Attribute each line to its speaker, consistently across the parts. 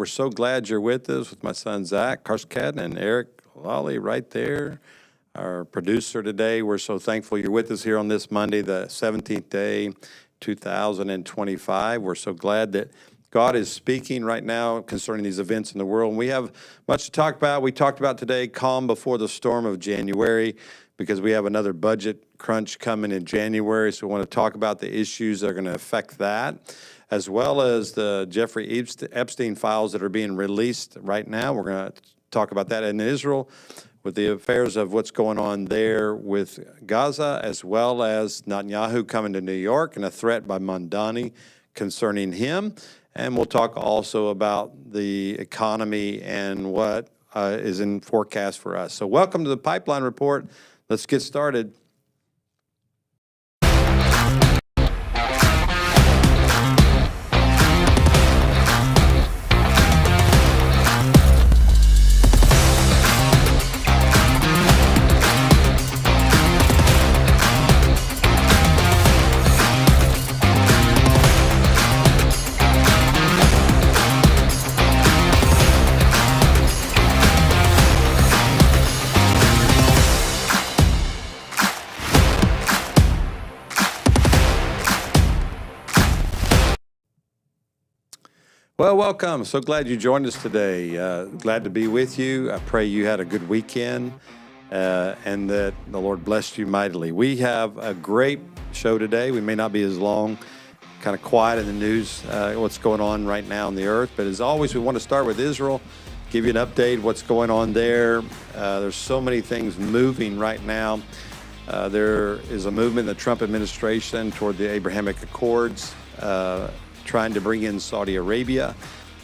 Speaker 1: We're so glad you're with us with my son, Zach Karskad, and Eric Lawley right there, our producer today. We're so thankful you're with us here on this Monday, the 17th day, 2025. We're so glad that God is speaking right now concerning these events in the world. And we have much to talk about. We talked about today, calm before the storm of January, because we have another budget crunch coming in January. So we want to talk about the issues that are going to affect that, as well as the Jeffrey Epstein files that are being released right now. We're going to talk about that in Israel with the affairs of what's going on there with Gaza, as well as Netanyahu coming to New York and a threat by Mamdani concerning him. And we'll talk also about the economy and what is in forecast for us. So welcome to the Pipeline Report. Let's get started. Well, welcome. So glad you joined us today. Glad to be with you. I pray you had a good weekend and that the Lord blessed you mightily. We have a great show today. We may not be as long, kind of quiet in the news, what's going on right now on the earth. But as always, we want to start with Israel, give you an update, what's going on there. There's so many things moving right now. There is a movement in the Trump administration toward the Abrahamic Accords, trying to bring in Saudi Arabia.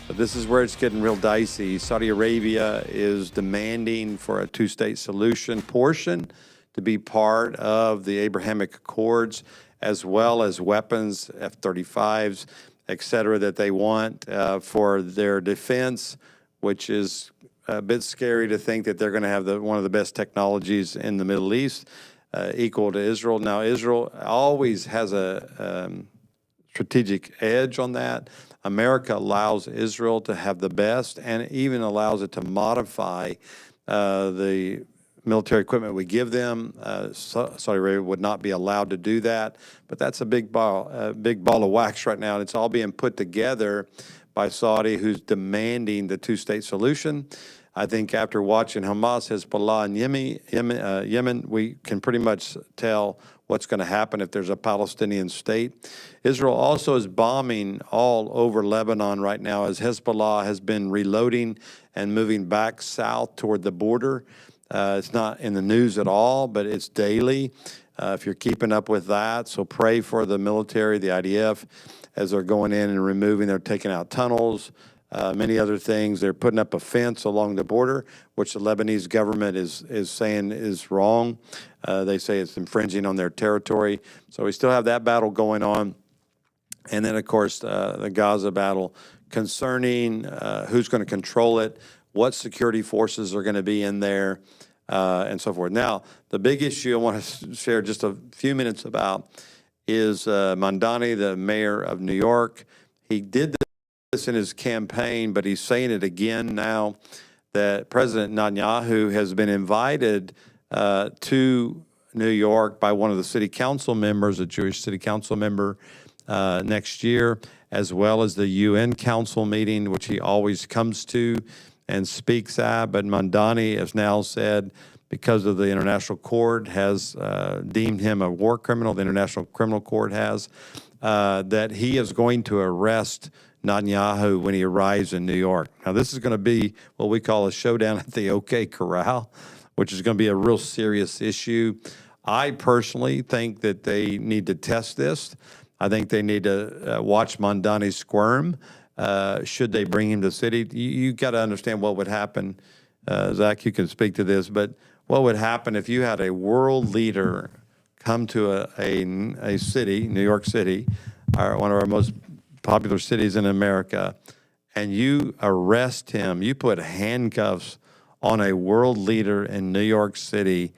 Speaker 1: But this is where it's getting real dicey. Saudi Arabia is demanding for a two-state solution portion to be part of the Abrahamic Accords, as well as weapons, F-35s, et cetera, that they want for their defense, which is a bit scary to think that they're going to have one of the best technologies in the Middle East, equal to Israel. Now, Israel always has a strategic edge on that. America allows Israel to have the best and even allows it to modify the military equipment we give them. Saudi Arabia would not be allowed to do that, but that's a big ball of wax right now, and it's all being put together by Saudi, who's demanding the two-state solution. I think after watching Hamas, Hezbollah, and Yemen, we can pretty much tell what's going to happen if there's a Palestinian state. Israel also is bombing all over Lebanon right now as Hezbollah has been reloading and moving back south toward the border. It's not in the news at all, but it's daily if you're keeping up with that. So pray for the military, the IDF, as they're going in and removing, they're taking out tunnels, many other things. They're putting up a fence along the border, which the Lebanese government is saying is wrong. They say it's infringing on their territory. So we still have that battle going on. And then, of course, the Gaza battle concerning who's going to control it, what security forces are going to be in there, and so forth. Now, the big issue I want to share just a few minutes about is Mamdani, the mayor of New York. He did this in his campaign, but he's saying it again now that President Netanyahu has been invited to New York by one of the city council members, a Jewish city council member, next year, as well as the UN council meeting, which he always comes to and speaks at. But Mamdani has now said, because of the International Court has deemed him a war criminal, the International Criminal Court has, that he is going to arrest Netanyahu when he arrives in New York. Now, this is going to be what we call a showdown at the OK Corral, which is going to be a real serious issue. I personally think that they need to test this. I think they need to watch Mamdani squirm. Should they bring him to the city? You got to understand what would happen. Zach, you can speak to this, but what would happen if you had a world leader come to a city, New York City, one of our most popular cities in America, and you arrest him, you put handcuffs on a world leader in New York City.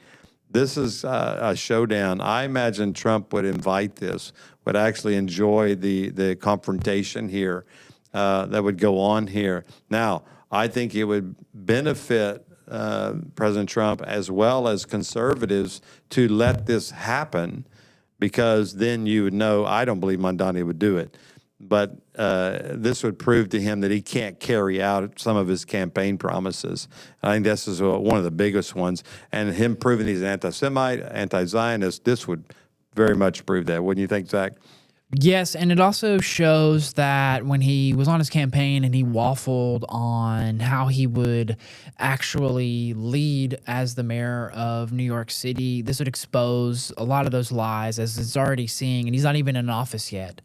Speaker 1: This is a showdown. I imagine Trump would invite this, would actually enjoy the confrontation here that would go on here. Now, I think it would benefit President Trump as well as conservatives to let this happen, because then you would know. I don't believe Mondani would do it, but this would prove to him that he can't carry out some of his campaign promises. I think this is one of the biggest ones. And him proving he's an anti-Semite, anti-Zionist, this would very much prove that. Wouldn't you think, Zach?
Speaker 2: Yes, and it also shows that when he was on his campaign and he waffled on how he would actually lead as the mayor of New York City, this would expose a lot of those lies, as it's already seeing, and he's not even in office yet.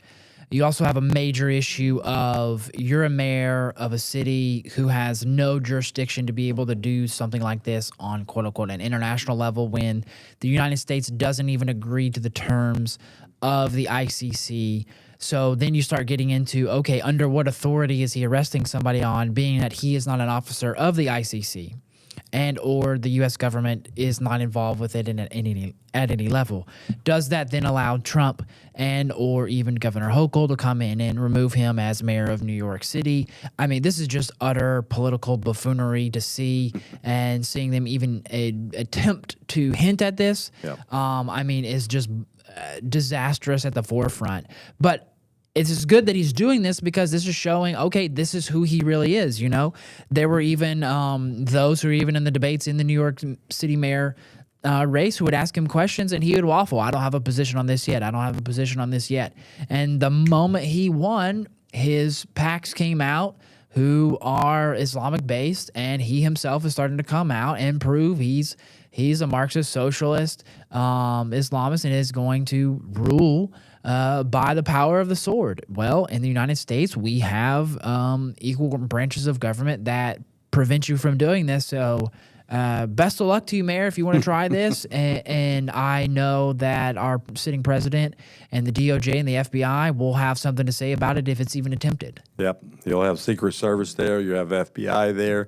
Speaker 2: You also have a major issue of you're a mayor of a city who has no jurisdiction to be able to do something like this on quote-unquote an international level, when the United States doesn't even agree to the terms of the ICC. So then you start getting into, okay, under what authority is he arresting somebody on, being that he is not an officer of the ICC, and or the U.S. government is not involved with it at any level? Does that then allow Trump and or even Governor Hochul to come in and remove him as mayor of New York City? I mean, this is just utter political buffoonery to see, and seeing them even attempt to hint at this, I mean, is just disastrous at the forefront. But it's good that he's doing this, because this is showing, okay, this is who he really is. You know, there were even those who were even in the debates in the New York City mayor race who would ask him questions, and he would waffle. I don't have a position on this yet. I don't have a position on this yet. And the moment he won, his PACs came out who are Islamic based, and he himself is starting to come out and prove he's a Marxist, socialist, Islamist, and is going to rule by the power of the sword. Well, in the United States, we have equal branches of government that prevent you from doing this. So best of luck to you, Mayor, if you want to try this. And I know that our sitting president and the DOJ and the FBI will have something to say about it if it's even attempted.
Speaker 1: Yep. You'll have Secret Service there. You have FBI there.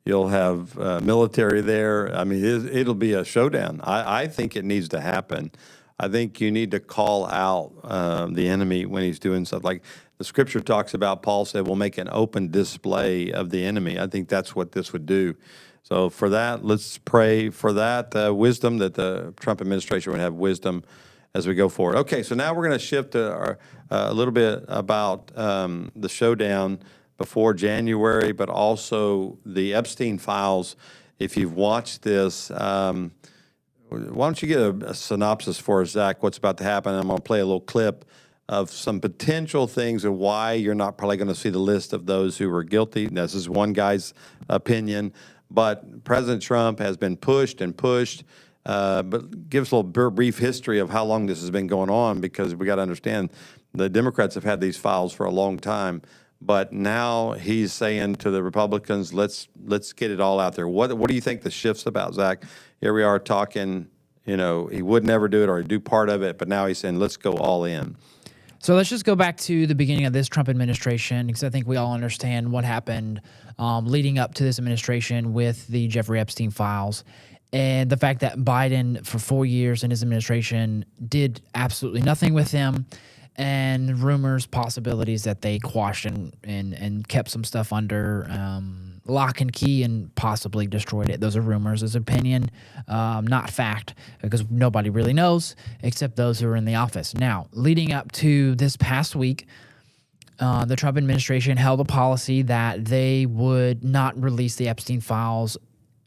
Speaker 1: You'll have military there. I mean, it'll be a showdown. I think it needs to happen. I think you need to call out the enemy when he's doing stuff. Like the scripture talks about, Paul said, we'll make an open display of the enemy. I think that's what this would do. So for that, let's pray for that wisdom, that the Trump administration would have wisdom as we go forward. Okay, so now we're going to shift to a little bit about the showdown before January, but also the Epstein files. If you've watched this, why don't you get a synopsis for us, Zach, what's about to happen? I'm going to play a little clip of some potential things and why you're not probably going to see the list of those who were guilty. This is one guy's opinion, but President Trump has been pushed and pushed. But give us a little brief history of how long this has been going on, because we got to understand the Democrats have had these files for a long time. But now he's saying to the Republicans, let's get it all out there. What do you think the shift's about, Zach? Here we are talking, he would never do it or he'd do part of it, but now he's saying, let's go all in.
Speaker 2: So let's just go back to the beginning of this Trump administration, because I think we all understand what happened leading up to this administration with the Jeffrey Epstein files, and the fact that Biden, for 4 years in his administration, did absolutely nothing with them. And rumors, possibilities that they quashed and kept some stuff under lock and key and possibly destroyed it. Those are rumors, as opinion, not fact, because nobody really knows except those who are in the office. Now, leading up to this past week, the Trump administration held a policy that they would not release the Epstein files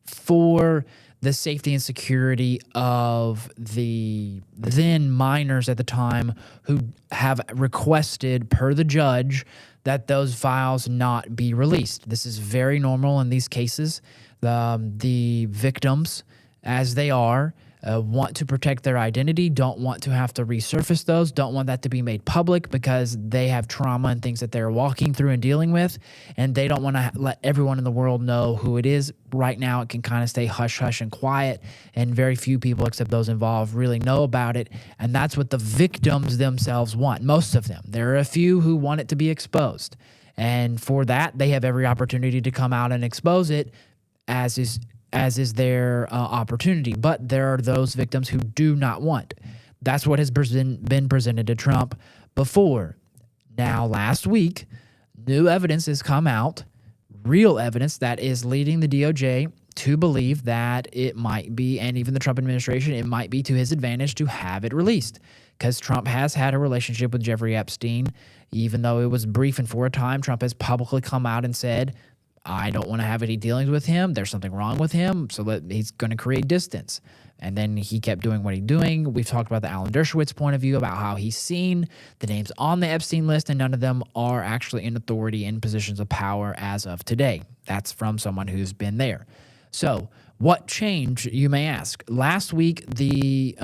Speaker 2: for the safety and security of the then minors at the time, who have requested, per the judge, that those files not be released. This is very normal in these cases. The victims, as they are, want to protect their identity, don't want to have to resurface those, don't want that to be made public because they have trauma and things that they're walking through and dealing with, and they don't want to let everyone in the world know who it is. Right now, it can kind of stay hush-hush and quiet, and very few people except those involved really know about it, and that's what the victims themselves want, most of them. There are a few who want it to be exposed, and for that, they have every opportunity to come out and expose it, as is their opportunity. But there are those victims who do not want. That's what has been presented to Trump before. Now, last week, new evidence has come out, real evidence that is leading the DOJ to believe that it might be, and even the Trump administration, it might be to his advantage to have it released. Because Trump has had a relationship with Jeffrey Epstein, even though it was brief and for a time. Trump has publicly come out and said, I don't want to have any dealings with him. There's something wrong with him, so that he's going to create distance. And then he kept doing what he's doing. We've talked about the Alan Dershowitz point of view about how he's seen the names on the Epstein list, and none of them are actually in authority in positions of power as of today. That's from someone who's been there. So what changed, you may ask? Last week, the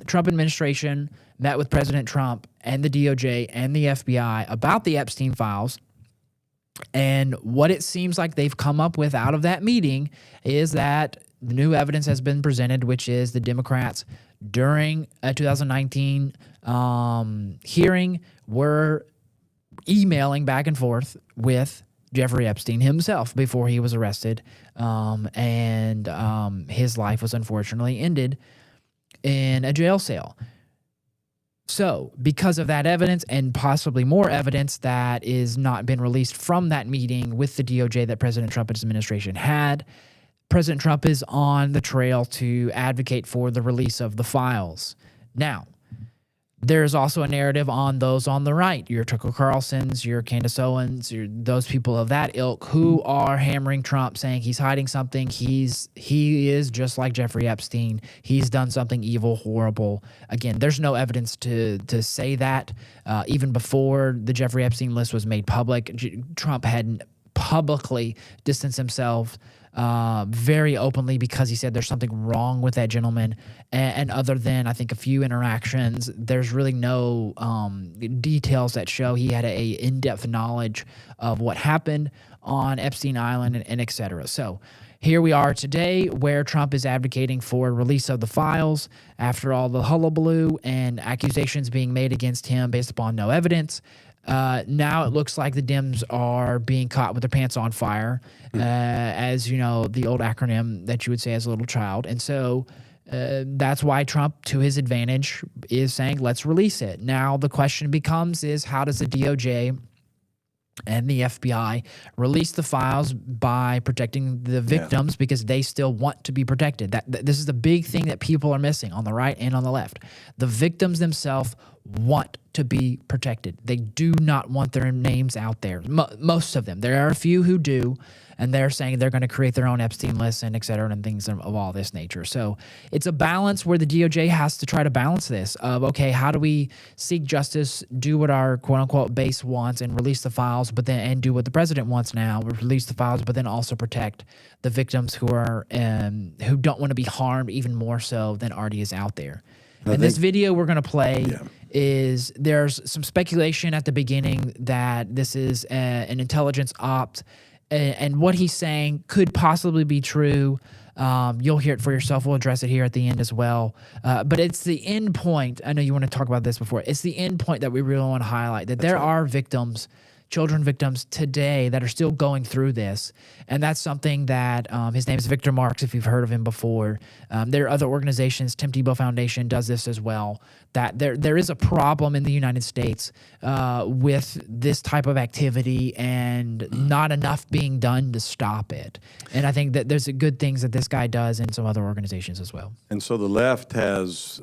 Speaker 2: Trump administration met with President Trump and the DOJ and the FBI about the Epstein files. And what it seems like they've come up with out of that meeting is that the new evidence has been presented, which is the Democrats during a 2019 hearing were emailing back and forth with Jeffrey Epstein himself before he was arrested, and his life was unfortunately ended in a jail cell. So, because of that evidence and possibly more evidence that is not been released from that meeting with the DOJ that President Trump's administration had, President Trump is on the trail to advocate for the release of the files. Now, there's also a narrative on those on the right, your Tucker Carlsons, your Candace Owens, those people of that ilk who are hammering Trump, saying he's hiding something. He is just like Jeffrey Epstein. He's done something evil, horrible. Again, there's no evidence to say that. Even before the Jeffrey Epstein list was made public, Trump had publicly distanced himself very openly because he said there's something wrong with that gentleman. And other than, I think, a few interactions, there's really no details that show he had a in-depth knowledge of what happened on Epstein Island and et cetera. So here we are today where Trump is advocating for release of the files after all the hullabaloo and accusations being made against him based upon no evidence. Now it looks like the Dems are being caught with their pants on fire, as you know, the old acronym that you would say as a little child. And so that's why Trump, to his advantage, is saying, let's release it. Now the question becomes is how does the DOJ and the FBI release the files by protecting the victims because they still want to be protected. This is the big thing that people are missing on the right and on the left. The victims themselves want to be protected. They do not want their names out there. Most of them. There are a few who do, and they're saying they're going to create their own Epstein lists and et cetera and things of all this nature. So it's a balance where the DOJ has to try to balance this of, okay, how do we seek justice, do what our quote-unquote base wants and release the files, but then and do what the president wants now, release the files, but then also protect the victims who are who don't want to be harmed even more so than already is out there. And this video we're going to play is there's some speculation at the beginning that this is an intelligence opt, and what he's saying could possibly be true. You'll hear it for yourself. We'll address it here at the end as well. But it's the end point. I know you want to talk about this before. It's the end point that we really want to highlight, that there are victims, children victims today that are still going through this. And that's something that his name is Victor Marx, if you've heard of him before. There are other organizations, Tim Tebow Foundation does this as well, that there is a problem in the United States with this type of activity and not enough being done to stop it. And I think that there's good things that this guy does and some other organizations as well.
Speaker 1: And so the left has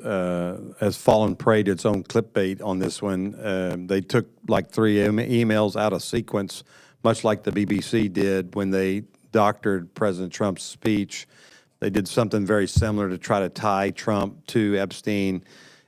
Speaker 1: fallen prey to its own clickbait on this one. They took like 3 emails out of sequence, much like the BBC did when they doctored President Trump's speech. They did something very similar to try to tie Trump to Epstein.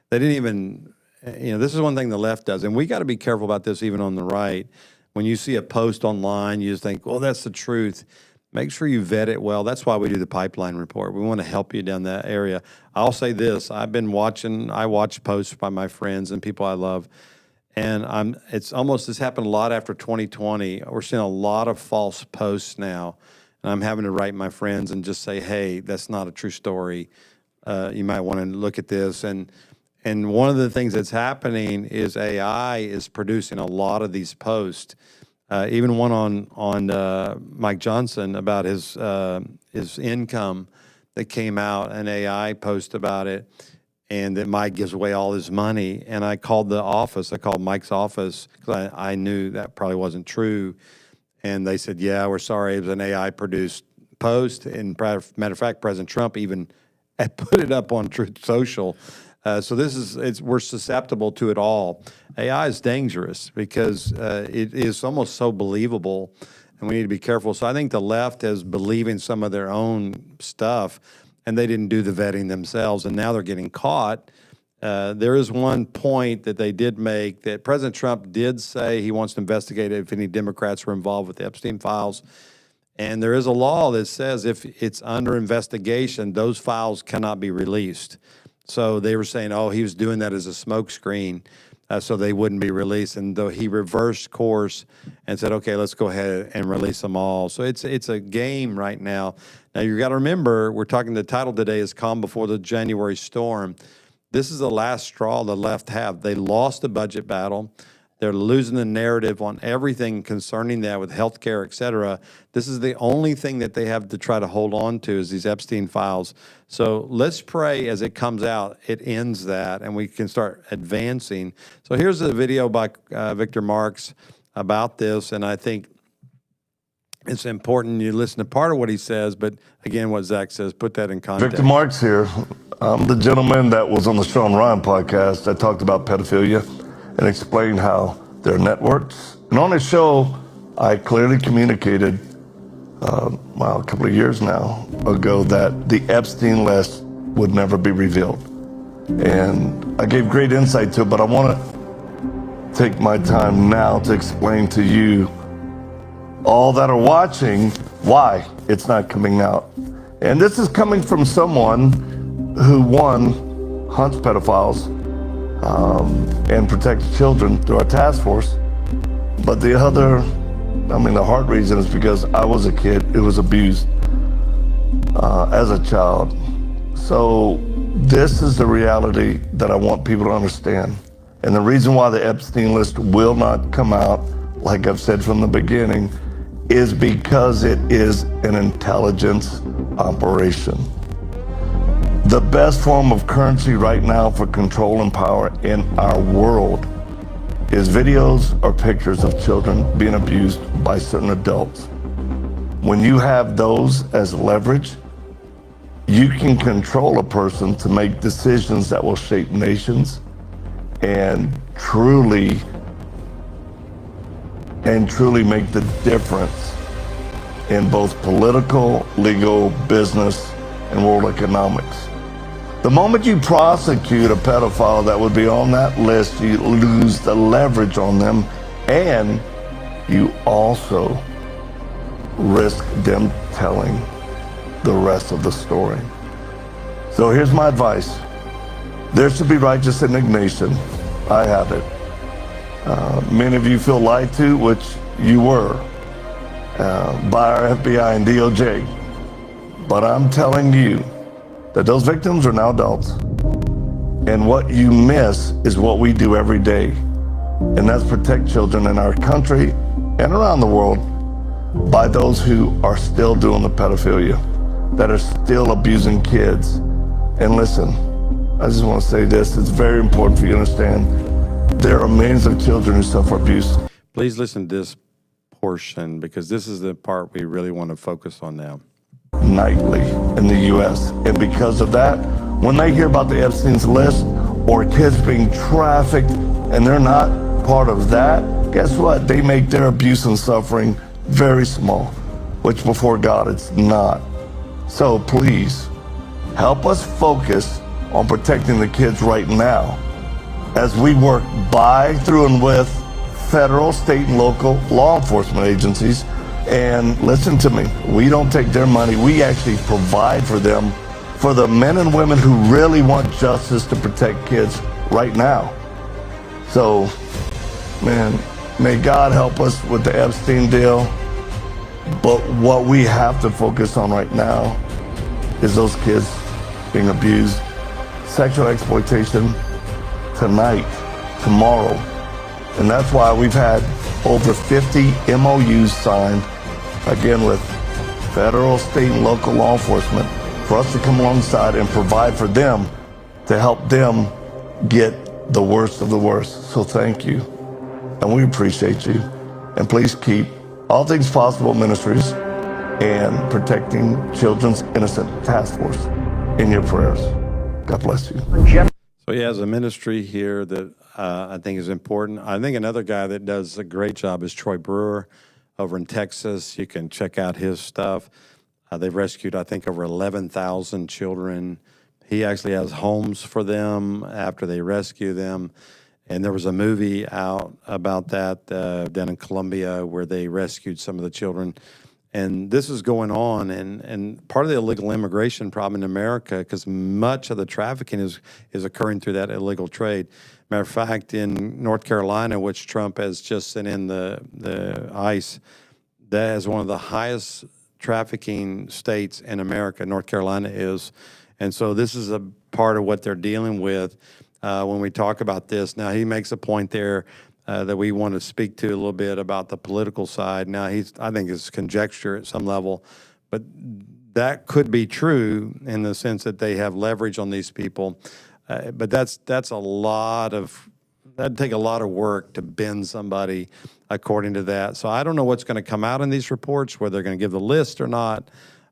Speaker 1: They didn't even, this is one thing the left does, and we got to be careful about this even on the right. When you see a post online, you just think, well, that's the truth. Make sure you vet it well. That's why we do the pipeline report. We want to help you down that area. I'll say this. I watch posts by my friends and people I love, and it's happened a lot after 2020. We're seeing a lot of false posts now, and I'm having to write my friends and just say, hey, that's not a true story. You might want to look at this. And one of the things that's happening is AI is producing a lot of these posts. Even one on Mike Johnson about his income that came out, an AI post about it. and that Mike gives away all his money. And I called the office. I called Mike's office because I knew that probably wasn't true. And they said, yeah, we're sorry. It was an AI-produced post. And matter of fact, President Trump even had put it up on Truth Social. So we're susceptible to it all. AI is dangerous because it is almost so believable, and we need to be careful. So I think the left is believing some of their own stuff, and they didn't do the vetting themselves, and now they're getting caught. There is one point that they did make that President Trump did say he wants to investigate if any Democrats were involved with the Epstein files. And there is a law that says if it's under investigation, those files cannot be released. So they were saying, oh, he was doing that as a smokescreen, so they wouldn't be released. And though he reversed course and said, okay, let's go ahead and release them all. So it's a game right now. Now, you got to remember, we're talking, the title today is Calm Before the January Storm. This is the last straw the left have. They lost the budget battle. They're losing the narrative on everything concerning that with healthcare, et cetera. This is the only thing that they have to try to hold on to is these Epstein files. So let's pray as it comes out, it ends that, and we can start advancing. So here's a video by Victor Marx about this, and I think it's important you listen to part of what he says, but again, what Zach says, put that in context.
Speaker 3: Victor Marx here. I'm the gentleman that was on the Sean Ryan podcast that talked about pedophilia and explained how there are networks. And on his show, I clearly communicated, a couple of years now ago, that the Epstein list would never be revealed. And I gave great insight to it, but I want to take my time now to explain to you, all that are watching, why it's not coming out. And this is coming from someone who, one, hunts pedophiles, and protects children through our task force. But the other, the heart reason is because I was a kid who was abused as a child. So this is the reality that I want people to understand. And the reason why the Epstein list will not come out, like I've said from the beginning, is because it is an intelligence operation. The best form of currency right now for control and power in our world is videos or pictures of children being abused by certain adults. When you have those as leverage, you can control a person to make decisions that will shape nations and truly make the difference in both political, legal, business, and world economics. The moment you prosecute a pedophile that would be on that list, you lose the leverage on them, and you also risk them telling the rest of the story. So here's my advice. There should be righteous indignation. I have it. Many of you feel lied to, which you were, by our FBI and DOJ. But I'm telling you that those victims are now adults. And what you miss is what we do every day. And that's protect children in our country and around the world by those who are still doing the pedophilia, that are still abusing kids. And listen, I just want to say this, it's very important for you to understand, there are millions of children who suffer abuse.
Speaker 1: Please listen to this portion, because this is the part we really want to focus on now.
Speaker 3: Nightly in the U.S. And because of that, when they hear about the Epstein's list or kids being trafficked and they're not part of that, guess what? They make their abuse and suffering very small, which before God it's not. So please, help us focus on protecting the kids right now as we work by, through, and with federal, state, and local law enforcement agencies. And listen to me, we don't take their money, we actually provide for them, for the men and women who really want justice to protect kids right now. So, man, may God help us with the Epstein deal, but what we have to focus on right now is those kids being abused, sexual exploitation tonight, tomorrow. And that's why we've had over 50 MOUs signed, again with federal, state, and local law enforcement, for us to come alongside and provide for them to help them get the worst of the worst. So thank you, and we appreciate you. And please keep All Things Possible Ministries and Protecting Children's Innocent Task Force in your prayers. God bless you.
Speaker 1: So he has a ministry here that I think is important. I think another guy that does a great job is Troy Brewer over in Texas. You can check out his stuff. They've rescued, I think, over 11,000 children. He actually has homes for them after they rescue them. And there was a movie out about that down in Colombia where they rescued some of the children. And this is going on, and part of the illegal immigration problem in America, because much of the trafficking is occurring through that illegal trade. Matter of fact, in North Carolina, which Trump has just sent in the ICE, that is one of the highest trafficking states in America. North Carolina is. And so this is a part of what they're dealing with when we talk about this. Now, he makes a point there that we want to speak to a little bit about the political side. Now, I think it's conjecture at some level, but that could be true in the sense that they have leverage on these people. But that'd take a lot of work to bend somebody according to that. So I don't know what's going to come out in these reports, whether they're going to give the list or not.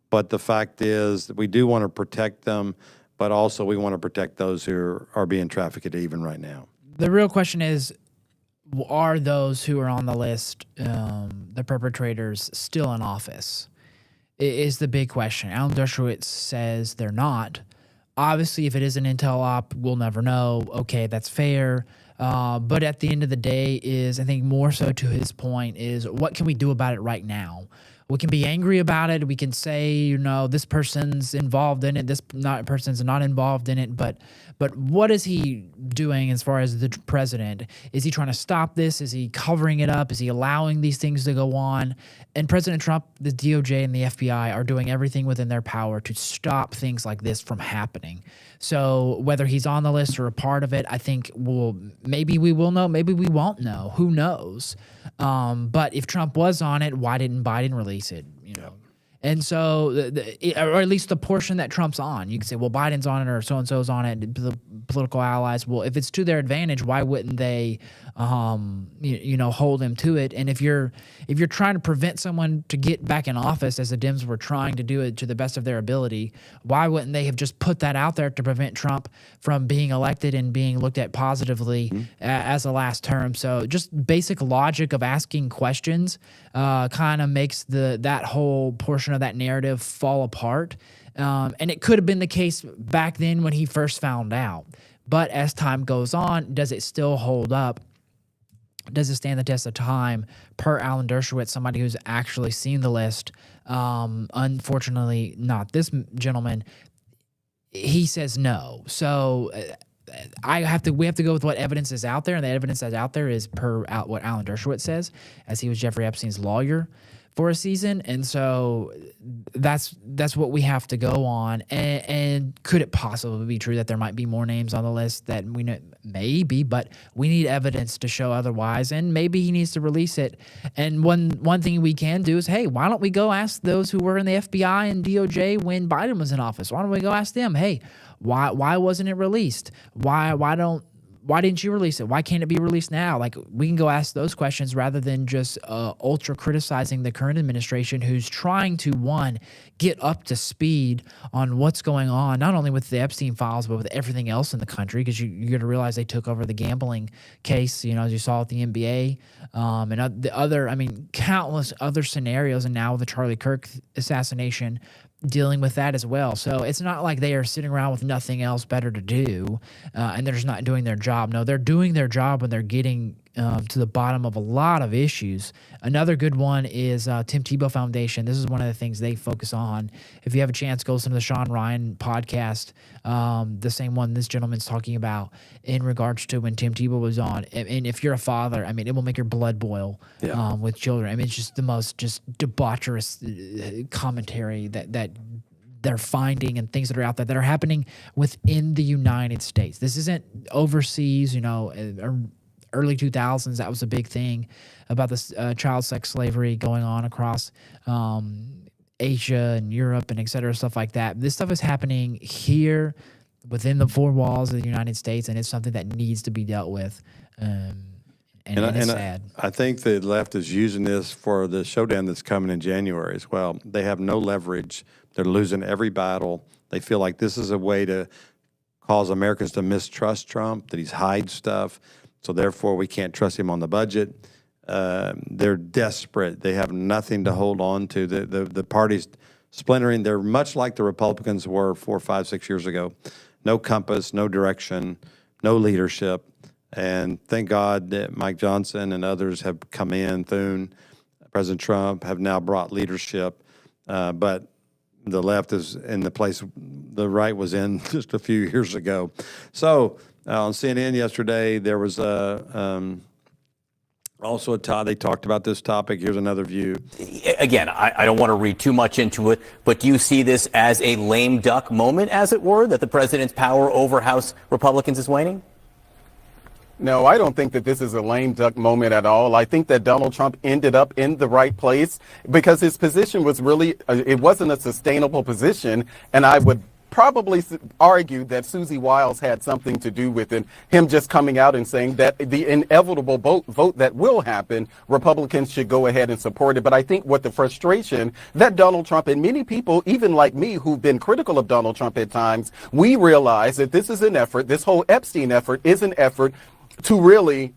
Speaker 1: But the fact is that we do want to protect them, but also we want to protect those who are being trafficked even right now.
Speaker 2: The real question is, are those who are on the list, the perpetrators, still in office? Is the big question. Alan Dershowitz says they're not. Obviously, if it is an intel op, we'll never know. Okay, that's fair. But at the end of the day I think more so to his point is, what can we do about it right now? We can be angry about it. We can say, this person's involved in it. This person's not involved in it. But what is he doing as far as the president? Is he trying to stop this? Is he covering it up? Is he allowing these things to go on? And President Trump, the DOJ, and the FBI are doing everything within their power to stop things like this from happening. So whether he's on the list or a part of it, I think maybe we will know, maybe we won't know. Who knows? But if Trump was on it, why didn't Biden release it? And so, or at least the portion that Trump's on, you can say, well, Biden's on it or so-and-so's on it, the political allies. Well, if it's to their advantage, why wouldn't they, hold him to it? And if you're trying to prevent someone to get back in office, as the Dems were trying to do it to the best of their ability, why wouldn't they have just put that out there to prevent Trump from being elected and being looked at positively as a last term? So just basic logic of asking questions kind of makes that whole portion of that narrative fall apart. And it could have been the case back then when he first found out. But as time goes on, does it still hold up? Does it stand the test of time? Per Alan Dershowitz, somebody who's actually seen the list, unfortunately not this gentleman, he says no. So we have to go with what evidence is out there, and the evidence that's out there is what Alan Dershowitz says, as he was Jeffrey Epstein's lawyer for a season. And so that's what we have to go on. And could it possibly be true that there might be more names on the list that we know? Maybe, but we need evidence to show otherwise, and maybe he needs to release it. And one thing we can do is, hey, why don't we go ask those who were in the FBI and DOJ when Biden was in office? Why don't we go ask them, hey, why wasn't it released? Why didn't you release it? Why can't it be released now? Like, we can go ask those questions rather than just ultra criticizing the current administration, who's trying to, one, get up to speed on what's going on, not only with the Epstein files, but with everything else in the country, because you got to realize they took over the gambling case, as you saw with the NBA, and the other, countless other scenarios, and now with the Charlie Kirk assassination, dealing with that as well. So it's not like they are sitting around with nothing else better to do, and they're just not doing their job. No, they're doing their job, and they're getting to the bottom of a lot of issues. Another good one is Tim Tebow Foundation. This is one of the things they focus on. If you have a chance, go listen to the Sean Ryan podcast, the same one this gentleman's talking about in regards to when Tim Tebow was on. And if you're a father, it will make your blood boil with children. It's just the most debaucherous commentary that they're finding, and things that are out there that are happening within the United States. This isn't overseas, early 2000s, that was a big thing about this child sex slavery going on across Asia and Europe and et cetera, stuff like that. This stuff is happening here within the four walls of the United States, and it's something that needs to be dealt with. And it's sad.
Speaker 1: I think the left is using this for the showdown that's coming in January as well. They have no leverage. They're losing every battle. They feel like this is a way to cause Americans to mistrust Trump, that he's hide stuff. So therefore, we can't trust him on the budget. They're desperate. They have nothing to hold on to. The party's splintering. They're much like the Republicans were 4, 5, 6 years ago. No compass, no direction, no leadership. And thank God that Mike Johnson and others have come in. Thune, President Trump have now brought leadership. But the left is in the place the right was in just a few years ago. So on CNN yesterday, there was also they talked about this topic. Here's another view.
Speaker 4: Again, I don't want to read too much into it, but do you see this as a lame duck moment, as it were, that the president's power over House Republicans is waning?
Speaker 5: No, I don't think that this is a lame duck moment at all. I think that Donald Trump ended up in the right place because his position was really, it wasn't a sustainable position. And I would probably argue that Susie Wiles had something to do with it, him just coming out and saying that the inevitable vote that will happen, Republicans should go ahead and support it. But I think what the frustration that Donald Trump and many people, even like me, who've been critical of Donald Trump at times, we realize that this is an effort, this whole Epstein effort is an effort to really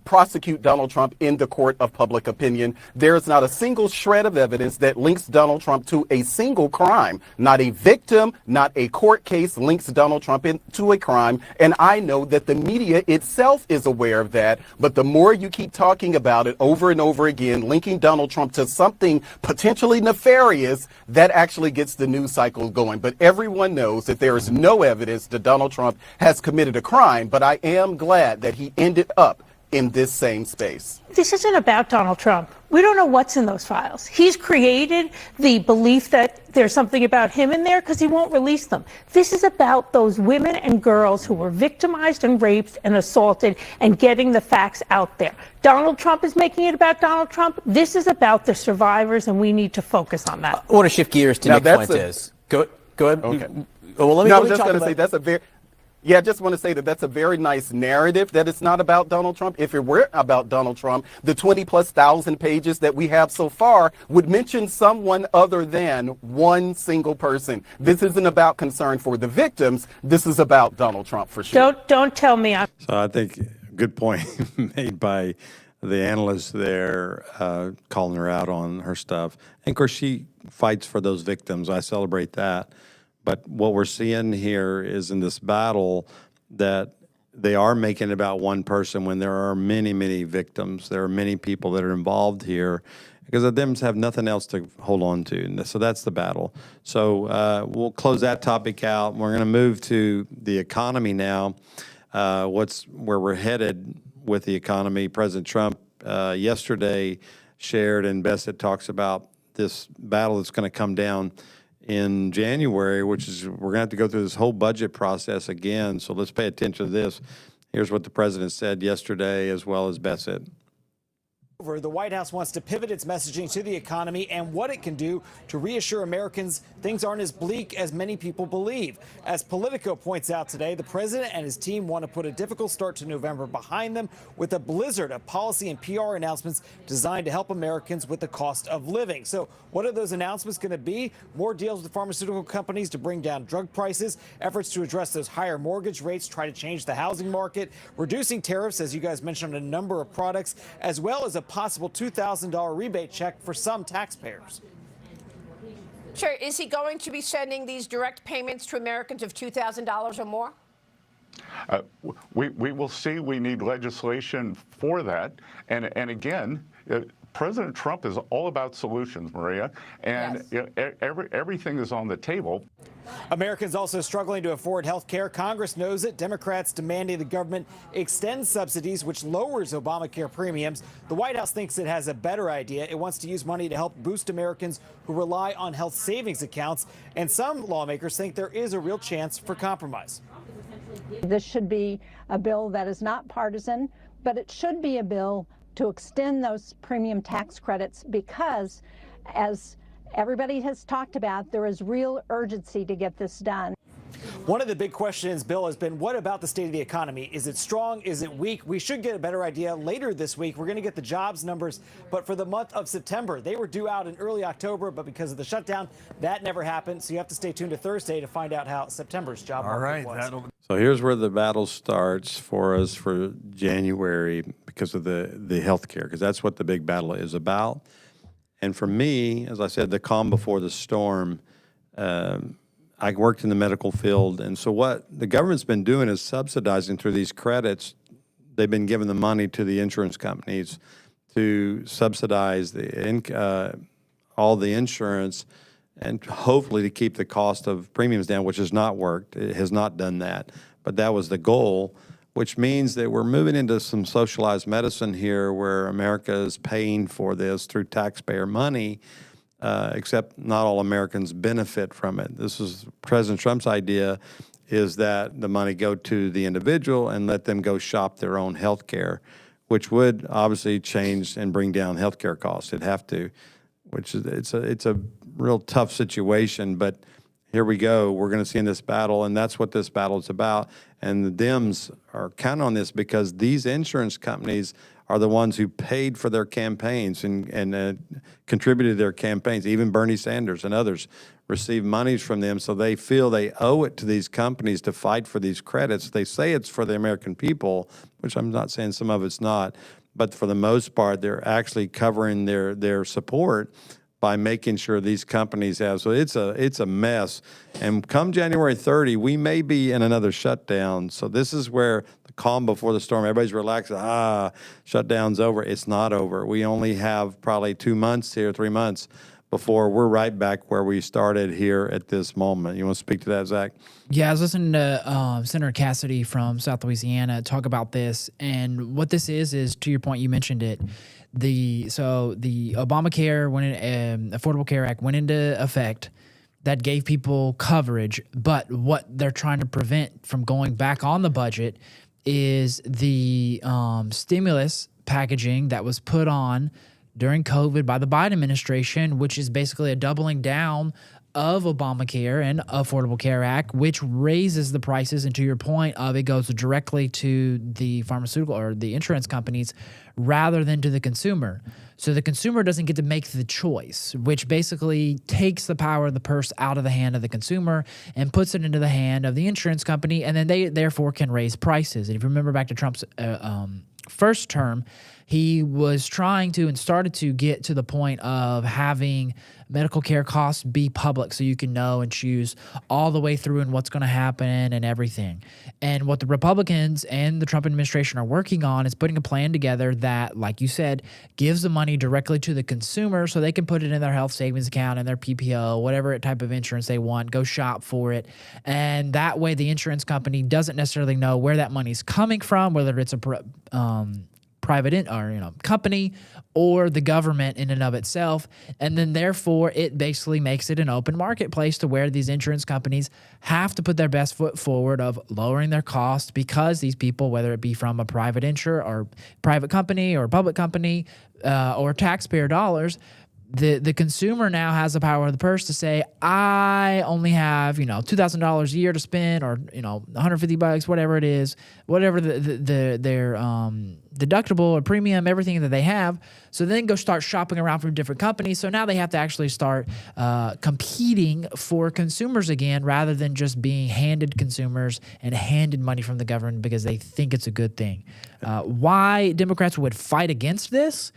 Speaker 5: prosecute Donald Trump in the court of public opinion. There is not a single shred of evidence that links Donald Trump to a single crime. Not a victim, not a court case links Donald Trump to a crime. And I know that the media itself is aware of that. But the more you keep talking about it over and over again, linking Donald Trump to something potentially nefarious, that actually gets the news cycle going. But everyone knows that there is no evidence that Donald Trump has committed a crime. But I am glad that he ended up in this same space.
Speaker 6: This isn't about Donald Trump. We don't know what's in those files. He's created the belief that there's something about him in there because he won't release them. This is about those women and girls who were victimized and raped and assaulted and getting the facts out there. Donald Trump is making it about Donald Trump. This is about the survivors, and we need to focus on that.
Speaker 4: I want to shift gears to Nick Fuentes. Go ahead.
Speaker 5: Okay.
Speaker 4: Well, let me
Speaker 5: I was just going to say that's a very... Yeah, I just want to say that that's a very nice narrative that it's not about Donald Trump. If it were about Donald Trump, the 20,000+ pages that we have so far would mention someone other than one single person. This isn't about concern for the victims. This is about Donald Trump for sure.
Speaker 6: Don't tell me I'm...
Speaker 1: So I think good point made by the analyst there, calling her out on her stuff. And of course, she fights for those victims. I celebrate that. But what we're seeing here is in this battle that they are making it about one person when there are many, many victims. There are many people that are involved here because the Dems have nothing else to hold on to. And so that's the battle. So we'll close that topic out. We're going to move to the economy now. Where we're headed with the economy. President Trump yesterday shared, and Bassett talks about this battle that's going to come down in January, which is we're going to have to go through this whole budget process again. So let's pay attention to this. Here's what the president said yesterday, as well as Bassett.
Speaker 7: The White House wants to pivot its messaging to the economy and what it can do to reassure Americans things aren't as bleak as many people believe. As Politico points out today, the president and his team want to put a difficult start to November behind them with a blizzard of policy and PR announcements designed to help Americans with the cost of living. So what are those announcements going to be? More deals with pharmaceutical companies to bring down drug prices, efforts to address those higher mortgage rates, try to change the housing market, reducing tariffs, as you guys mentioned, on a number of products, as well as a possible $2,000 rebate check for some taxpayers.
Speaker 8: Sure. Is he going to be sending these direct payments to Americans of $2,000 or more?
Speaker 9: We will see. We need legislation for that. And again, President Trump is all about solutions, Maria, and yes, everything is on the table.
Speaker 7: Americans also struggling to afford health care. Congress knows it. Democrats demanding the government extend subsidies, which lowers Obamacare premiums. The White House thinks it has a better idea. It wants to use money to help boost Americans who rely on health savings accounts. And some lawmakers think there is a real chance for compromise.
Speaker 10: This should be a bill that is not partisan, but it should be a bill to extend those premium tax credits because, as everybody has talked about, there is real urgency to get this done.
Speaker 7: One of the big questions, Bill, has been what about the state of the economy? Is it strong? Is it weak? We should get a better idea later this week. We're going to get the jobs numbers. But for the month of September, they were due out in early October, but because of the shutdown, that never happened. So you have to stay tuned to Thursday to find out how September's job market was.
Speaker 1: So here's where the battle starts for us for January because of the health care, because that's what the big battle is about. And for me, as I said, the calm before the storm, I worked in the medical field. And so what the government's been doing is subsidizing through these credits. They've been giving the money to the insurance companies to subsidize all the insurance and hopefully to keep the cost of premiums down, which has not worked. It has not done that. But that was the goal, which means that we're moving into some socialized medicine here where America is paying for this through taxpayer money, except not all Americans benefit from it. This is President Trump's idea, is that the money go to the individual and let them go shop their own health care, which would obviously change and bring down health care costs. It'd have to, which is it's a real tough situation, but here we go. We're going to see in this battle, and that's what this battle is about. And the Dems are counting on this because these insurance companies are the ones who paid for their campaigns and contributed to their campaigns. Even Bernie Sanders and others receive monies from them, so they feel they owe it to these companies to fight for these credits. They say it's for the American people, which I'm not saying some of it's not, but for the most part, they're actually covering their support by making sure these companies have. So it's a mess. And come January 30, we may be in another shutdown. So this is where the calm before the storm, everybody's relaxed. Shutdown's over. It's not over. We only have probably 2 months here, 3 months before we're right back where we started here at this moment. You want to speak to that, Zach?
Speaker 2: Yeah, I was listening to Senator Cassidy from South Louisiana talk about this, and what this is to your point, you mentioned it. The Obamacare Affordable Care Act went into effect. That gave people coverage, but what they're trying to prevent from going back on the budget is the stimulus packaging that was put on during COVID by the Biden administration, which is basically a doubling down of Obamacare and Affordable Care Act, which raises the prices. And to your point of it goes directly to the pharmaceutical or the insurance companies rather than to the consumer. So the consumer doesn't get to make the choice, which basically takes the power of the purse out of the hand of the consumer and puts it into the hand of the insurance company, and then they therefore can raise prices. And if you remember back to Trump's first term, he was trying to and started to get to the point of having medical care costs be public so you can know and choose all the way through and what's going to happen and everything. And what the Republicans and the Trump administration are working on is putting a plan together that, like you said, gives the money directly to the consumer so they can put it in their health savings account and their PPO, whatever type of insurance they want, go shop for it. And that way the insurance company doesn't necessarily know where that money's coming from, whether it's a private company or the government in and of itself. And then therefore it basically makes it an open marketplace to where these insurance companies have to put their best foot forward of lowering their costs because these people, whether it be from a private insurer or private company or public company or taxpayer dollars, the consumer now has the power of the purse to say, I only have, $2,000 a year to spend, or, $150, whatever it is, whatever their deductible or premium, everything that they have. So then go start shopping around from different companies. So now they have to actually start competing for consumers again, rather than just being handed consumers and handed money from the government because they think it's a good thing. Why Democrats would fight against this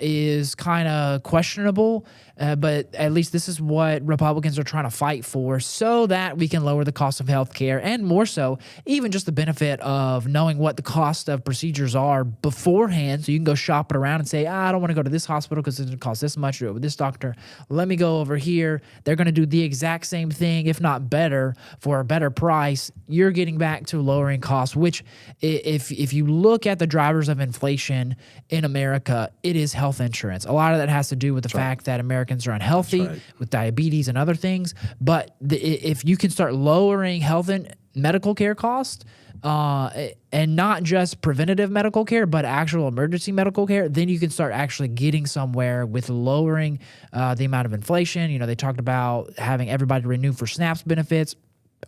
Speaker 2: is kind of questionable, but at least this is what Republicans are trying to fight for so that we can lower the cost of health care, and more so, even just the benefit of knowing what the cost of procedures are beforehand, so you can go shop it around and say, I don't want to go to this hospital because it's going to cost this much, or with this doctor, let me go over here. They're going to do the exact same thing, if not better, for a better price. You're getting back to lowering costs, which if you look at the drivers of inflation in America, it is health insurance. A lot of that has to do with the fact that Americans are unhealthy with diabetes and other things. But if you can start lowering health and medical care costs, and not just preventative medical care, but actual emergency medical care, then you can start actually getting somewhere with lowering the amount of inflation. They talked about having everybody renew for SNAP's benefits.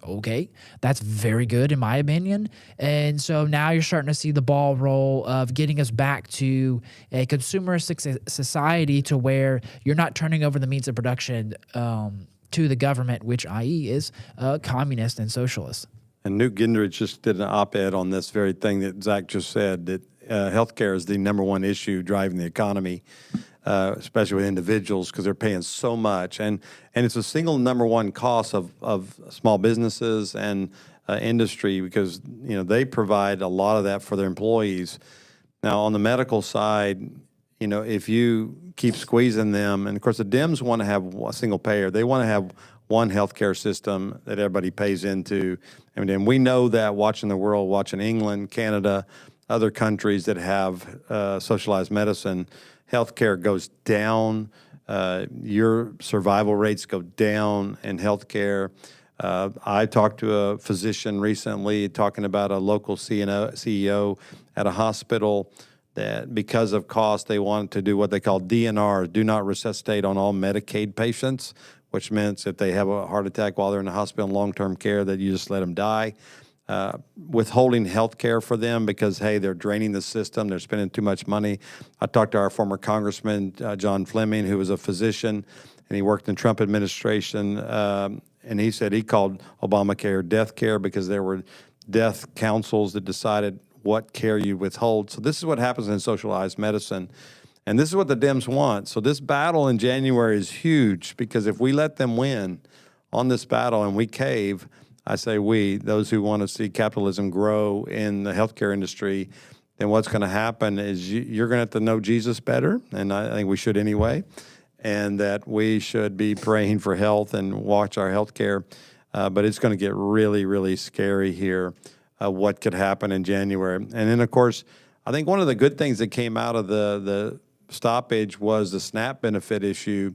Speaker 2: Okay, that's very good in my opinion. And so now you're starting to see the ball roll of getting us back to a consumeristic society to where you're not turning over the means of production to the government, which i.e. is communist and socialist.
Speaker 1: And Newt Gingrich just did an op-ed on this very thing that Zach just said, that healthcare is the number one issue driving the economy, especially with individuals, because they're paying so much. And it's a single number one cost of small businesses and industry, because they provide a lot of that for their employees. Now, on the medical side, if you keep squeezing them, and of course the Dems want to have a single payer. They want to have one healthcare system that everybody pays into. And we know that watching the world, watching England, Canada, other countries that have socialized medicine, healthcare goes down. Your survival rates go down in healthcare. I talked to a physician recently talking about a local CEO at a hospital that because of cost, they wanted to do what they call DNR, do not resuscitate, on all Medicaid patients, which means if they have a heart attack while they're in the hospital in long-term care, that you just let them die. Withholding health care for them because, hey, they're draining the system, they're spending too much money. I talked to our former Congressman, John Fleming, who was a physician, and he worked in the Trump administration, and he said he called Obamacare death care because there were death councils that decided what care you withhold. So this is what happens in socialized medicine. And this is what the Dems want. So this battle in January is huge, because if we let them win on this battle and we cave, I say we, those who want to see capitalism grow in the healthcare industry, then what's going to happen is you're going to have to know Jesus better, and I think we should anyway, and that we should be praying for health and watch our healthcare. But it's going to get really, really scary here, what could happen in January. And then, of course, I think one of the good things that came out of the stoppage was the SNAP benefit issue.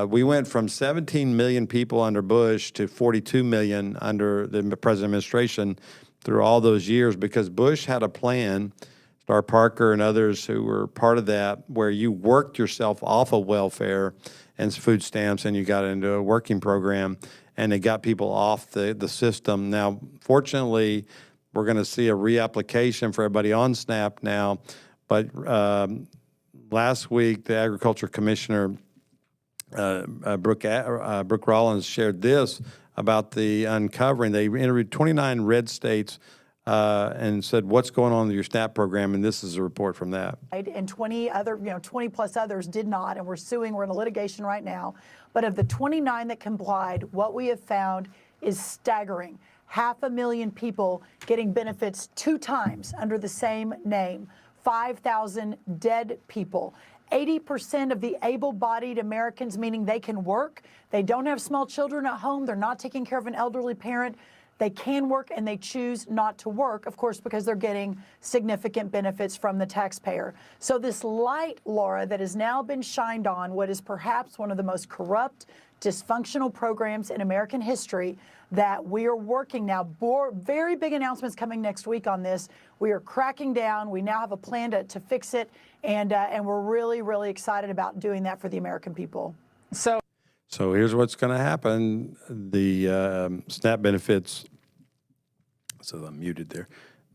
Speaker 1: We went from 17 million people under Bush to 42 million under the present administration through all those years, because Bush had a plan, Star Parker and others who were part of that, where you worked yourself off of welfare and food stamps and you got into a working program, and it got people off the system. Now, fortunately, we're going to see a reapplication for everybody on SNAP now, but last week, the Agriculture Commissioner, Brooke Rollins, shared this about the uncovering. They interviewed 29 red states and said, what's going on with your SNAP program? And this is a report from that.
Speaker 11: And 20 plus others did not, and we're suing. We're in a litigation right now. But of the 29 that complied, what we have found is staggering. 500,000 people getting benefits 2 times under the same name. 5,000 dead people. 80% of the able-bodied Americans, meaning they can work, they don't have small children at home, they're not taking care of an elderly parent, they can work and they choose not to work, of course, because they're getting significant benefits from the taxpayer. So this light, Laura, that has now been shined on what is perhaps one of the most corrupt, dysfunctional programs in American history, that we are working now. Very big announcements coming next week on this. We are cracking down. We now have a plan to fix it, and we're really, really excited about doing that for the American people.
Speaker 1: So here's what's going to happen. The SNAP benefits, so I'm muted there.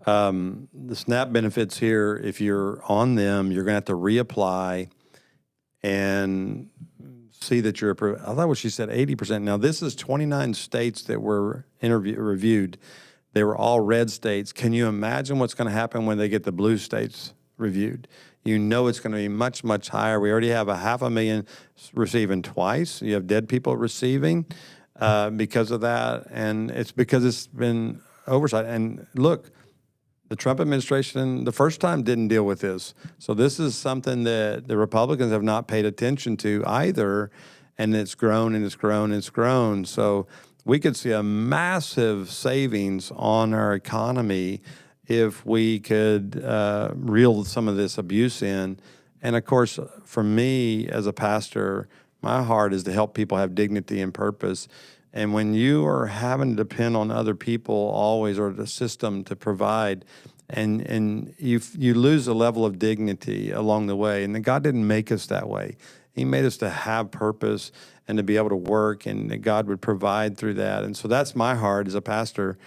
Speaker 1: The SNAP benefits here, if you're on them, you're going to have to reapply and see that you're approved. I thought what she said, 80%. Now, this is 29 states that were reviewed. They were all red states. Can you imagine what's going to happen when they get the blue states reviewed? You know it's going to be much, much higher. We already have 500,000 receiving twice. You have dead people receiving because of that, and it's because it's been oversight. And look, the Trump administration, the first time, didn't deal with this. So this is something that the Republicans have not paid attention to either, and it's grown and it's grown and it's grown. So we could see a massive savings on our economy if we could reel some of this abuse in. And of course, for me as a pastor, my heart is to help people have dignity and purpose. And when you are having to depend on other people always, or the system to provide, and you lose a level of dignity along the way. And God didn't make us that way. He made us to have purpose and to be able to work, and that God would provide through that. And so that's my heart as a pastor,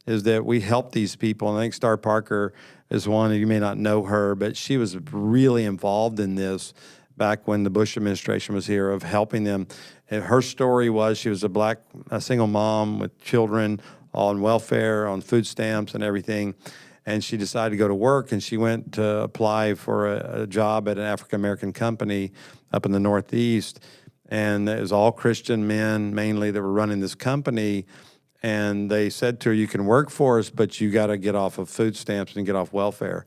Speaker 1: is that we help these people. And I think Star Parker is one, you may not know her, but she was really involved in this back when the Bush administration was here, of helping them. And her story was she was a single mom with children on welfare, on food stamps and everything. And she decided to go to work, and she went to apply for a job at an African-American company up in the Northeast. And it was all Christian men mainly that were running this company. And they said to her, you can work for us, but you got to get off of food stamps and get off welfare.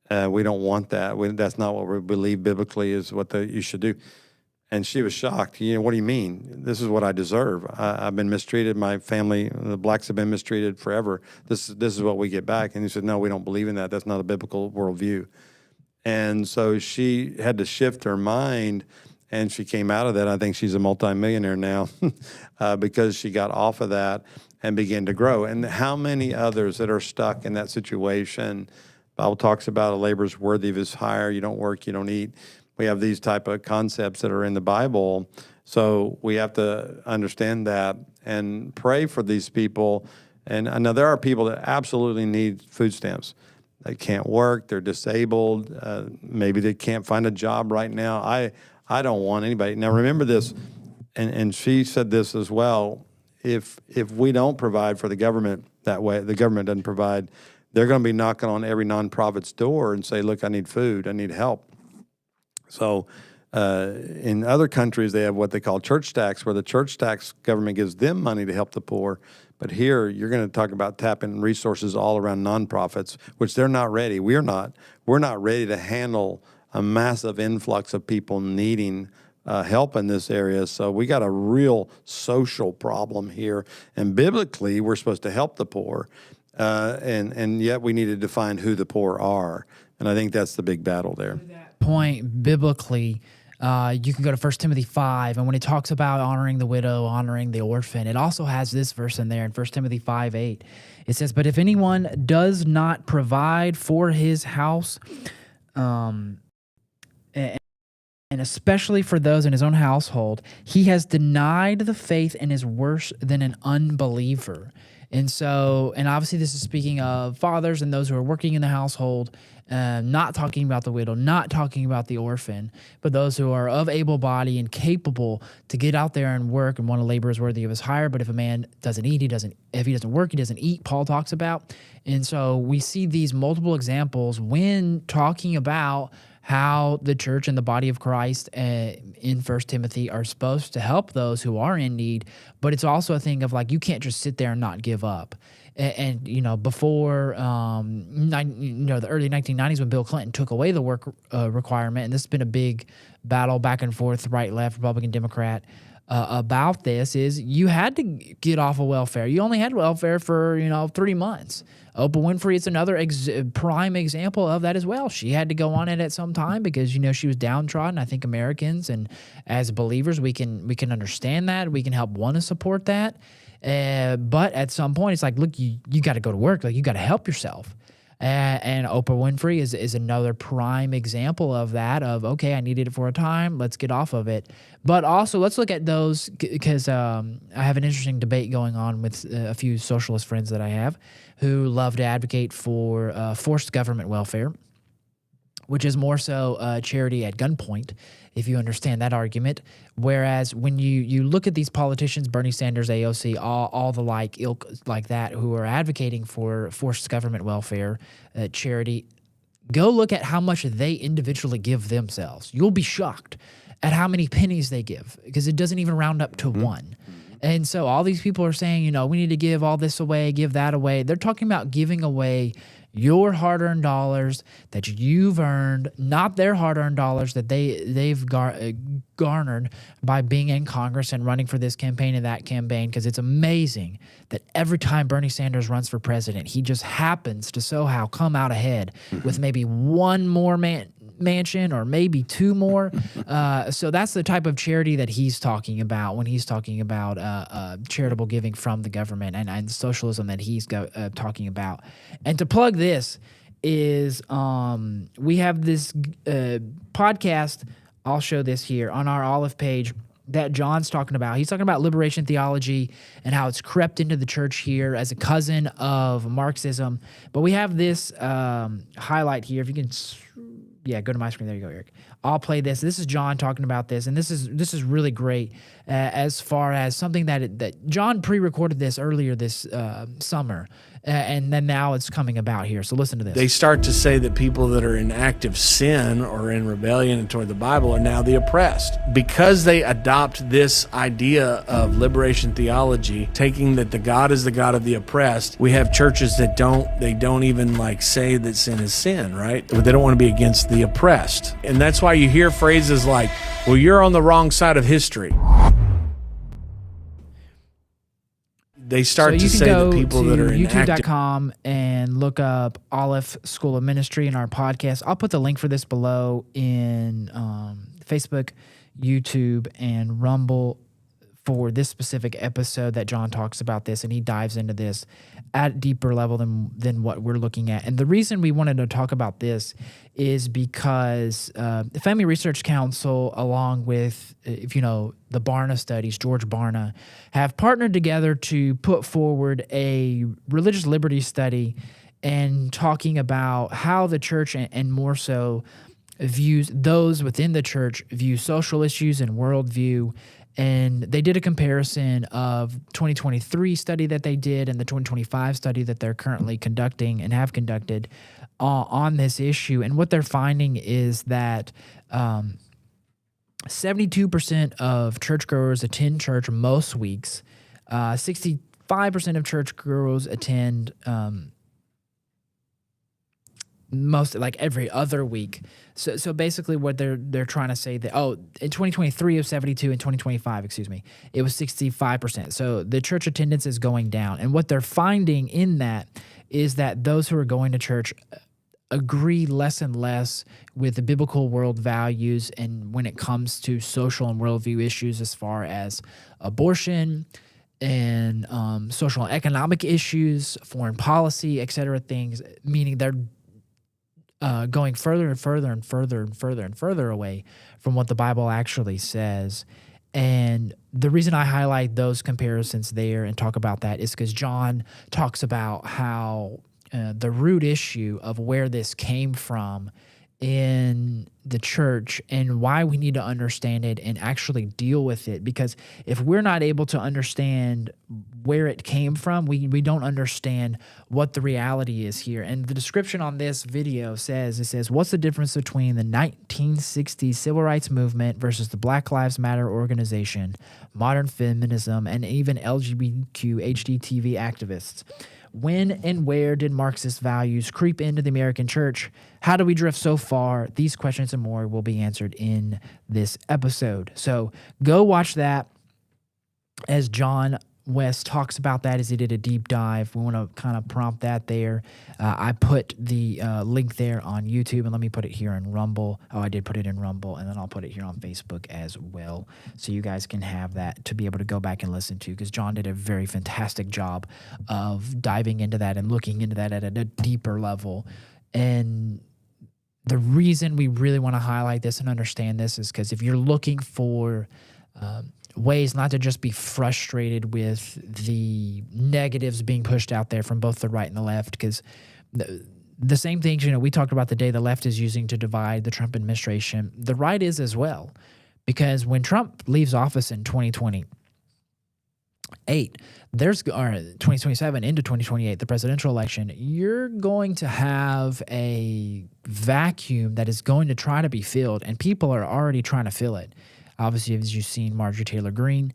Speaker 1: We don't want that. That's not what we believe biblically is what you should do. And she was shocked. What do you mean? This is what I deserve. I've been mistreated. My family, the blacks have been mistreated forever. This is what we get back. And he said, no, we don't believe in that. That's not a biblical worldview. And so she had to shift her mind, and she came out of that. I think she's a multimillionaire now because she got off of that and began to grow. And how many others that are stuck in that situation? Bible talks about a laborer's worthy of his hire. You don't work, you don't eat. We have these type of concepts that are in the Bible. So we have to understand that and pray for these people. And I know there are people that absolutely need food stamps. They can't work, they're disabled, maybe they can't find a job right now. I don't want anybody. Now remember this, and she said this as well, if we don't provide for the government that way, the government doesn't provide, they're going to be knocking on every nonprofit's door and say, look, I need food, I need help. So in other countries, they have what they call church tax, where the church tax government gives them money to help the poor. But here, you're going to talk about tapping resources all around nonprofits, which they're not ready. We're not ready to handle a massive influx of people needing help in this area. So we got a real social problem here. And biblically, we're supposed to help the poor. And yet we need to define who the poor are. And I think that's the big battle there.
Speaker 2: Point biblically, you can go to 1 Timothy 5, and when it talks about honoring the widow, honoring the orphan, it also has this verse in there in 1 Timothy 5:8. It says, but if anyone does not provide for his house, and especially for those in his own household, he has denied the faith and is worse than an unbeliever. And so, and obviously this is speaking of fathers and those who are working in the household, not talking about the widow, not talking about the orphan, but those who are of able body and capable to get out there and work, and one labor is worthy of his hire. But if a man doesn't eat, if he doesn't work, he doesn't eat, Paul talks about. And so we see these multiple examples when talking about how the church and the body of Christ in 1 Timothy are supposed to help those who are in need. But it's also a thing of like, you can't just sit there and not give up. And before, the early 1990s when Bill Clinton took away the work requirement, and this has been a big battle back and forth, right, left, Republican, Democrat, about this, is you had to get off of welfare. You only had welfare for, 3 months. Oprah Winfrey is another prime example of that as well. She had to go on it at some time because, she was downtrodden. I think Americans and as believers, we can understand that. We can help want to support that. But at some point, it's like, look, you got to go to work. Like, you got to help yourself. And Oprah Winfrey is another prime example of that, of, okay, I needed it for a time, let's get off of it. But also, let's look at those, because I have an interesting debate going on with a few socialist friends that I have who love to advocate for forced government welfare, which is more so charity at gunpoint, if you understand that argument. Whereas when you look at these politicians, Bernie Sanders, AOC, all the ilk like that, who are advocating for forced government welfare, charity, go look at how much they individually give themselves. You'll be shocked at how many pennies they give, because it doesn't even round up to one. And so all these people are saying, we need to give all this away, give that away. They're talking about giving away your hard-earned dollars that you've earned, not their hard-earned dollars that they've garnered by being in Congress and running for this campaign and that campaign. Because it's amazing that every time Bernie Sanders runs for president, he just happens to somehow come out ahead with maybe one more mansion or maybe two more. So that's the type of charity that he's talking about when he's talking about charitable giving from the government and socialism that he's talking about. And to plug this is we have this podcast. I'll show this here on our Olive page. that John's talking about. He's talking about liberation theology and how it's crept into the church here as a cousin of Marxism. But we have this highlight here. If you can, go to my screen. There you go, Eric. I'll play this. This is John talking about this, and this is really great as far as something that John pre-recorded this earlier this summer, and then now it's coming about here. So listen to this.
Speaker 12: They start to say that people that are in active sin or in rebellion toward the Bible are now the oppressed. Because they adopt this idea of liberation theology, taking that the God is the God of the oppressed, we have churches that don't even like say that sin is sin, right? They don't want to be against the oppressed. And that's why you hear phrases like, well, you're on the wrong side of history. They start to say that people that are in
Speaker 2: YouTube.com and look up Aleph School of Ministry in our podcast. I'll put the link for this below in Facebook, YouTube, and Rumble for this specific episode that John talks about this, and he dives into this at a deeper level than what we're looking at. And the reason we wanted to talk about this is because the Family Research Council, along with, the Barna studies, George Barna, have partnered together to put forward a religious liberty study and talking about how the church, and more so views those within the church, view social issues and worldview. And they did a comparison of 2023 study that they did and the 2025 study that they're currently conducting and have conducted on this issue. And what they're finding is that 72% of churchgoers attend church most weeks. 65% of churchgoers attend most, like, every other week. So basically what they're trying to say that, in 2023 it was 72, in 2025, it was 65%. So the church attendance is going down. And what they're finding in that is that those who are going to church agree less and less with the biblical world values, and when it comes to social and worldview issues as far as abortion and social and economic issues, foreign policy, et cetera, things, meaning they're going further and further and further and further and further away from what the Bible actually says. And the reason I highlight those comparisons there and talk about that is because John talks about how the root issue of where this came from in the church and why we need to understand it and actually deal with it. Because if we're not able to understand where it came from, we don't understand what the reality is here. And the description on this video says, what's the difference between the 1960s civil rights movement versus the Black Lives Matter organization, modern feminism, and even LGBTQ HDTV activists? When and where did Marxist values creep into the American church? How do we drift so far? These questions and more will be answered in this episode. So go watch that as John West talks about that, as he did a deep dive. We want to kind of prompt that there. I put the link there on YouTube, and let me put it here in Rumble. I did put it in Rumble, and then I'll put it here on Facebook as well, so you guys can have that to be able to go back and listen to, because John did a very fantastic job of diving into that and looking into that at a deeper level. And the reason we really want to highlight this and understand this is because if you're looking for ways not to just be frustrated with the negatives being pushed out there from both the right and the left, because the same things, we talked about the day the left is using to divide the Trump administration, the right is as well. Because when Trump leaves office in 2028, or 2027 into 2028, the presidential election, you're going to have a vacuum that is going to try to be filled, and people are already trying to fill it. Obviously, as you've seen, Marjorie Taylor Greene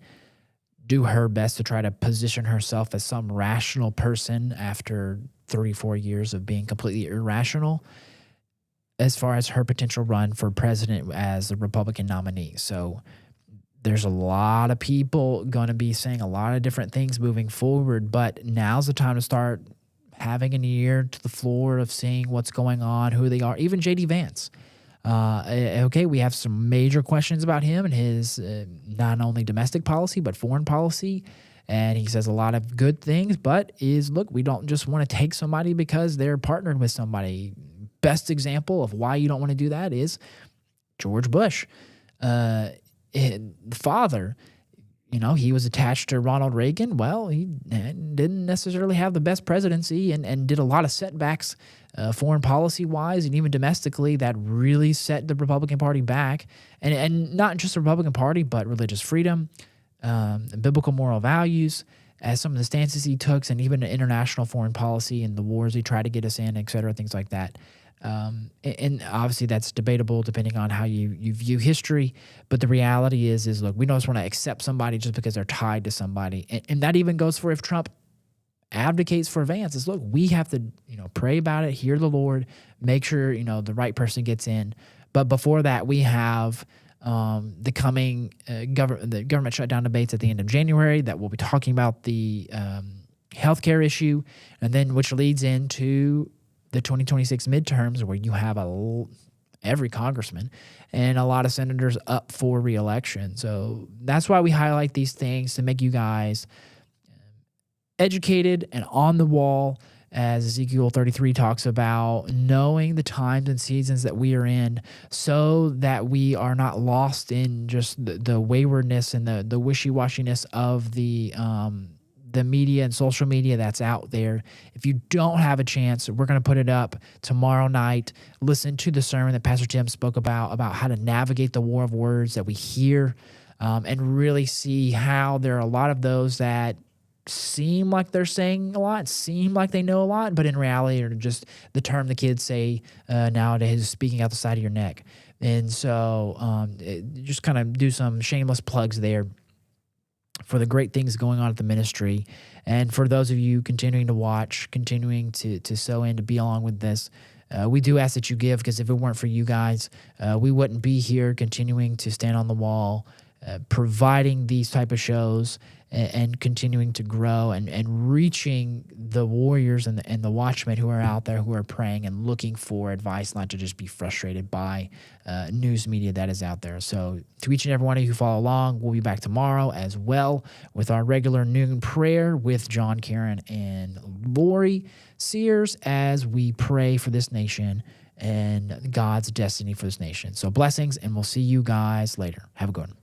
Speaker 2: do her best to try to position herself as some rational person after 3-4 years of being completely irrational as far as her potential run for president as a Republican nominee. So there's a lot of people going to be saying a lot of different things moving forward, but now's the time to start having an ear to the floor of seeing what's going on, who they are. Even J.D. Vance. We have some major questions about him and his not only domestic policy, but foreign policy. And he says a lot of good things, but we don't just want to take somebody because they're partnered with somebody. Best example of why you don't want to do that is George Bush. the father, he was attached to Ronald Reagan. Well, he didn't necessarily have the best presidency and did a lot of setbacks foreign policy-wise and even domestically that really set the Republican Party back. And not just the Republican Party, but religious freedom, biblical moral values, as some of the stances he took, and even international foreign policy and the wars he tried to get us in, et cetera, things like that. And obviously that's debatable depending on how you view history. But the reality is look, we don't just want to accept somebody just because they're tied to somebody. And that even goes for if Trump advocates for Vance. Is look, we have to, pray about it, hear the Lord, make sure, the right person gets in. But before that, we have the coming government shutdown debates at the end of January that we'll be talking about the healthcare issue, and then which leads into the 2026 midterms, where you have every congressman and a lot of senators up for re-election. So that's why we highlight these things, to make you guys educated and on the wall, as Ezekiel 33 talks about, knowing the times and seasons that we are in, so that we are not lost in just the waywardness and the wishy-washiness of the media and social media that's out there. If you don't have a chance, we're going to put it up tomorrow night. Listen to the sermon that Pastor Tim spoke about how to navigate the war of words that we hear, and really see how there are a lot of those that seem like they're saying a lot, seem like they know a lot, but in reality are just the term the kids say nowadays, speaking out the side of your neck. And so just kind of do some shameless plugs there for the great things going on at the ministry. And for those of you continuing to watch, continuing to sow in, to be along with this, we do ask that you give, because if it weren't for you guys, we wouldn't be here continuing to stand on the wall, providing these type of shows and continuing to grow and reaching the warriors and the watchmen who are out there, who are praying and looking for advice, not to just be frustrated by news media that is out there. So to each and every one of you who follow along, we'll be back tomorrow as well with our regular noon prayer with John, Karen, and Lori Sears, as we pray for this nation and God's destiny for this nation. So blessings, and we'll see you guys later. Have a good one.